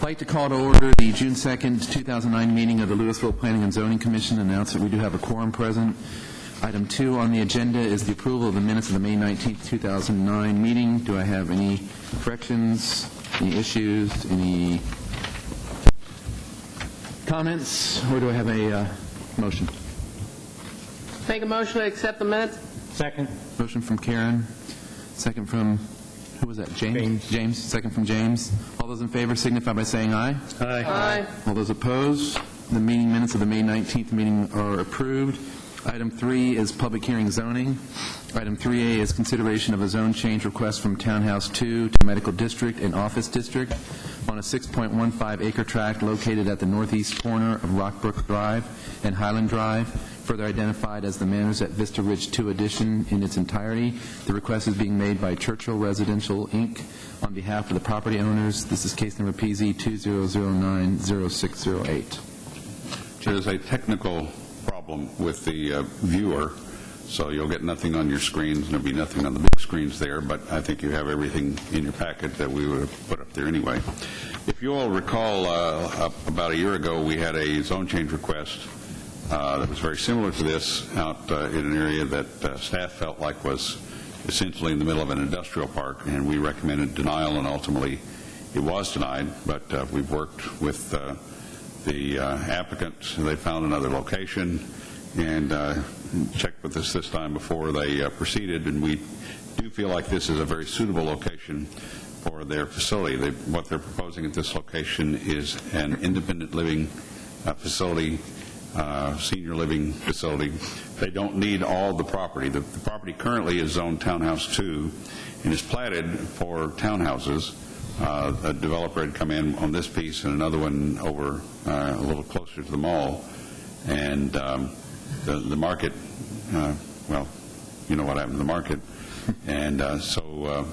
like to call to order the June 2nd, 2009 meeting of the Louisville Planning and Zoning Commission and announce that we do have a quorum present. Item 2 on the agenda is the approval of the minutes of the May 19th, 2009 meeting. Do I have any corrections, any issues, any comments, or do I have a motion? Make a motion to accept the minutes? Second. Motion from Karen, second from, who was that, James? James, second from James. All those in favor signify by saying aye. Aye. Aye. All those opposed? The meeting minutes of the May 19th meeting are approved. Item 3 is public hearing zoning. Item 3A is consideration of a zone change request from Townhouse 2 to Medical District and Office District on a 6.15-acre tract located at the northeast corner of Rockbrook Drive and Highland Drive, further identified as the Manors at Vista Ridge 2 addition in its entirety. The request is being made by Churchill Residential, Inc. on behalf of the property owners. This is case number PZ 2009-0608. There's a technical problem with the viewer, so you'll get nothing on your screens, and there'll be nothing on the big screens there, but I think you have everything in your packet that we would have put up there anyway. If you all recall, about a year ago, we had a zone change request that was very similar to this out in an area that staff felt like was essentially in the middle of an industrial park, and we recommended denial, and ultimately it was denied, but we've worked with the applicant. They found another location and checked with us this time before they proceeded, and we do feel like this is a very suitable location for their facility. What they're proposing at this location is an independent living facility, senior living facility. They don't need all the property. The property currently is zoned Townhouse 2 and is platted for townhouses. A developer had come in on this piece and another one over a little closer to the mall, and the market, well, you know what happened to the market, and so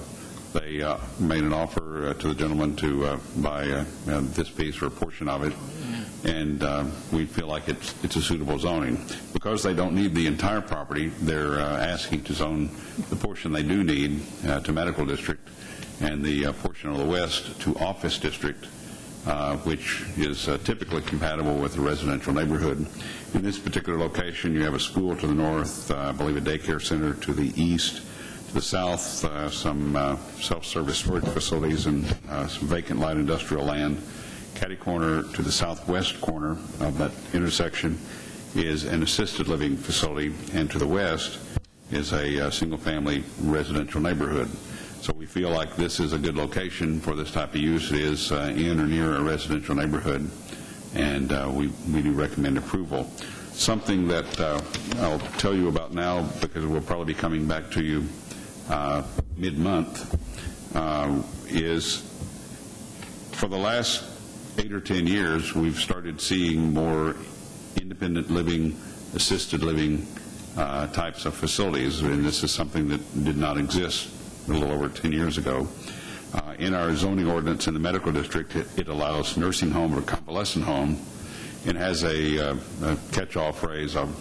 they made an offer to the gentleman to buy this piece or a portion of it, and we feel like it's a suitable zoning. Because they don't need the entire property, they're asking to zone the portion they do need to Medical District, and the portion of the west to Office District, which is typically compatible with a residential neighborhood. In this particular location, you have a school to the north, I believe a daycare center to the east, to the south, some self-service storage facilities and some vacant light industrial land. Catty corner to the southwest corner of that intersection is an assisted living facility, and to the west is a single-family residential neighborhood. So we feel like this is a good location for this type of use. It is in or near a residential neighborhood, and we do recommend approval. Something that I'll tell you about now, because we'll probably be coming back to you mid-month, is for the last 8 or 10 years, we've started seeing more independent living, assisted living types of facilities, and this is something that did not exist a little over 10 years ago. In our zoning ordinance in the Medical District, it allows nursing home or convalescent home, and has a catch-all phrase of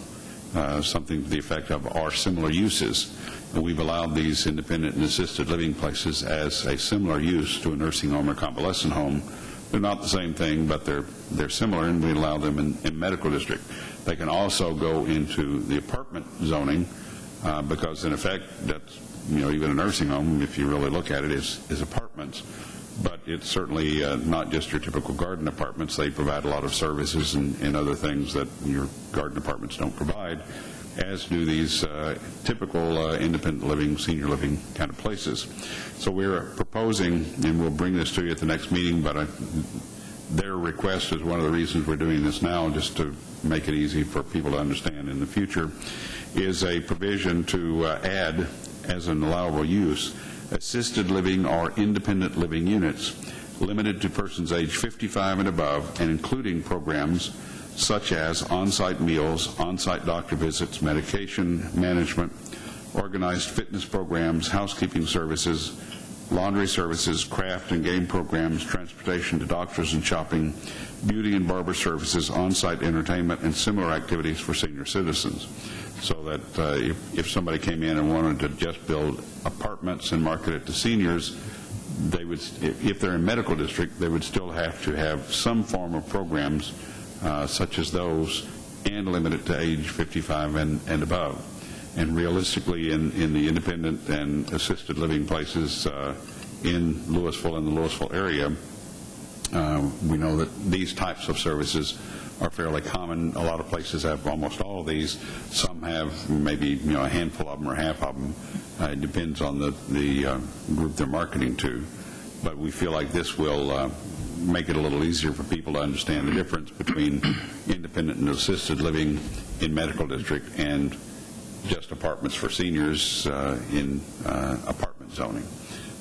something to the effect of "are similar uses." And we've allowed these independent and assisted living places as a similar use to a nursing home or convalescent home. They're not the same thing, but they're similar, and we allow them in Medical District. They can also go into the apartment zoning because, in effect, that's, you know, even a nursing home, if you really look at it, is apartments. But it's certainly not just your typical garden apartments. They provide a lot of services and other things that your garden apartments don't provide, as do these typical independent living, senior living kind of places. So we're proposing, and we'll bring this to you at the next meeting, but their request is one of the reasons we're doing this now, just to make it easy for people to understand in the future, is a provision to add as an allowable use assisted living or independent living units limited to persons age 55 and above, and including programs such as on-site meals, on-site doctor visits, medication management, organized fitness programs, housekeeping services, laundry services, craft and game programs, transportation to doctors and shopping, beauty and barber services, on-site entertainment, and similar activities for senior citizens. So that if somebody came in and wanted to just build apartments and market it to seniors, they would, if they're in medical district, they would still have to have some form of programs such as those, and limit it to age 55 and above. And realistically, in the independent and assisted living places in Louisville and the Louisville area, we know that these types of services are fairly common. A lot of places have almost all of these. Some have maybe a handful of them or half of them. It depends on the group they're marketing to. But we feel like this will make it a little easier for people to understand the difference between independent and assisted living in medical district and just apartments for seniors in apartment zoning.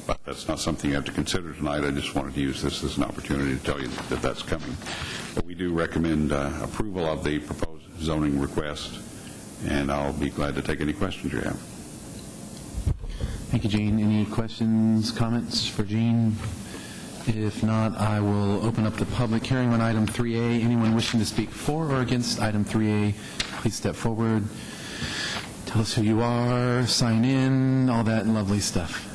But that's not something you have to consider tonight. I just wanted to use this as an opportunity to tell you that that's coming. But we do recommend approval of the proposed zoning request, and I'll be glad to take any questions you have. Thank you, Gene. Any questions, comments for Gene? If not, I will open up the public hearing on item 3A. Anyone wishing to speak for or against item 3A, please step forward. Tell us who you are, sign in, all that lovely stuff.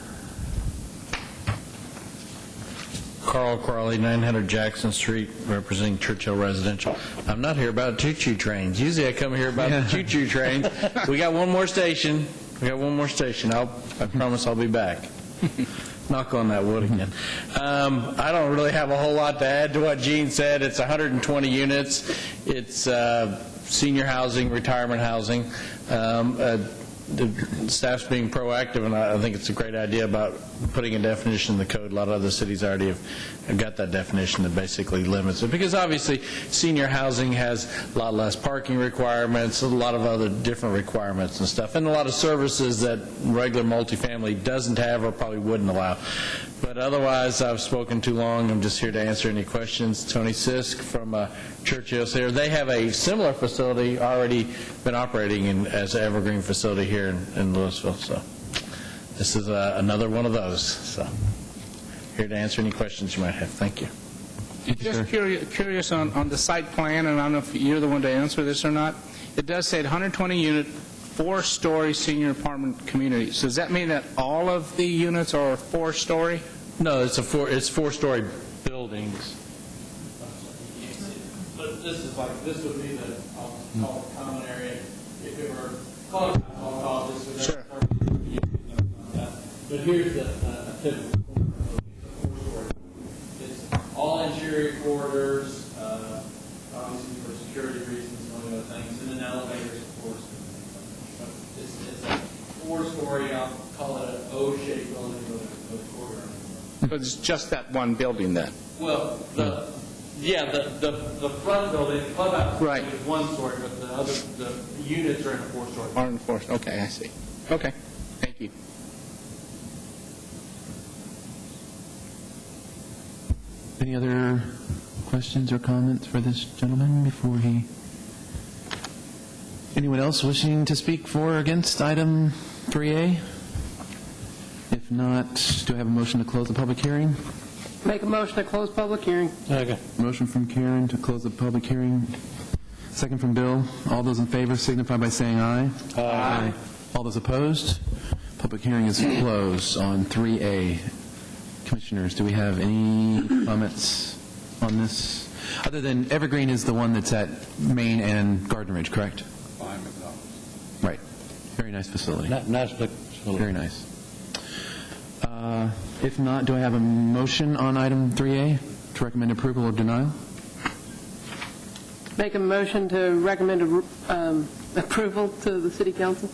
Carl Crawley, 900 Jackson Street, representing Churchill Residential. I'm not here about choo-choo trains. Usually I come here about the choo-choo trains. We got one more station. I promise I'll be back. Knock on that wood again. I don't really have a whole lot to add to what Gene said. It's 120 units. It's senior housing, retirement housing. The staff's being proactive, and I think it's a great idea about putting a definition in the code. A lot of other cities already have got that definition that basically limits it, because obviously senior housing has a lot less parking requirements, a lot of other different requirements and stuff, and a lot of services that regular multifamily doesn't have or probably wouldn't allow. But otherwise, I've spoken too long. I'm just here to answer any questions. Tony Sisk from Churchill's here. They have a similar facility already been operating as an Evergreen facility here in Louisville. So this is another one of those. So here to answer any questions you might have. Thank you. Just curious on the site plan, and I don't know if you're the one to answer this or not. It does say 120-unit, 4-story senior apartment community. So does that mean that all of the units are 4-story? No, it's 4-story buildings. But this would be the common area. If it were called this would Sure. But here's the typical 4-story. It's all interior corridors, obviously for security reasons and all the other things, and then elevators, of course. But it's a 4-story, I'll call it an O-shaped building with a corridor. But it's just that one building then? Well, the front building, the clubhouse Right. is 1-story, but the units are in a 4-story. Are in 4. Okay, I see. Okay, thank you. Any other questions or comments for this gentleman before he... Anyone else wishing to speak for or against item 3A? If not, do I have a motion to close the public hearing? Make a motion to close public hearing. Motion from Karen to close the public hearing. Second from Bill. All those in favor signify by saying aye. Aye. All those opposed? Public hearing is closed on 3A. Commissioners, do we have any comments on this? Other than Evergreen is the one that's at Main and Garden Ridge, correct? Fine with those. Right. Very nice facility. Nice facility. Very nice. If not, do I have a motion on item 3A to recommend approval or denial? Make a motion to recommend approval to the city council.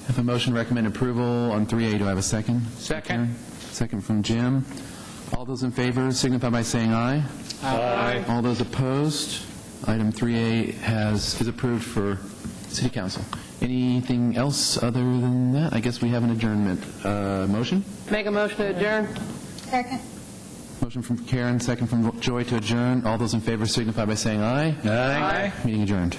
I have a motion to recommend approval on 3A. Do I have a second? Second. Second from Jim. All those in favor signify by saying aye. Aye. All those opposed? Item 3A is approved for city council. Anything else other than that? I guess we have an adjournment. Motion? Make a motion to adjourn. Second. Motion from Karen, second from Joy to adjourn. All those in favor signify by saying aye. Aye. Meeting adjourned.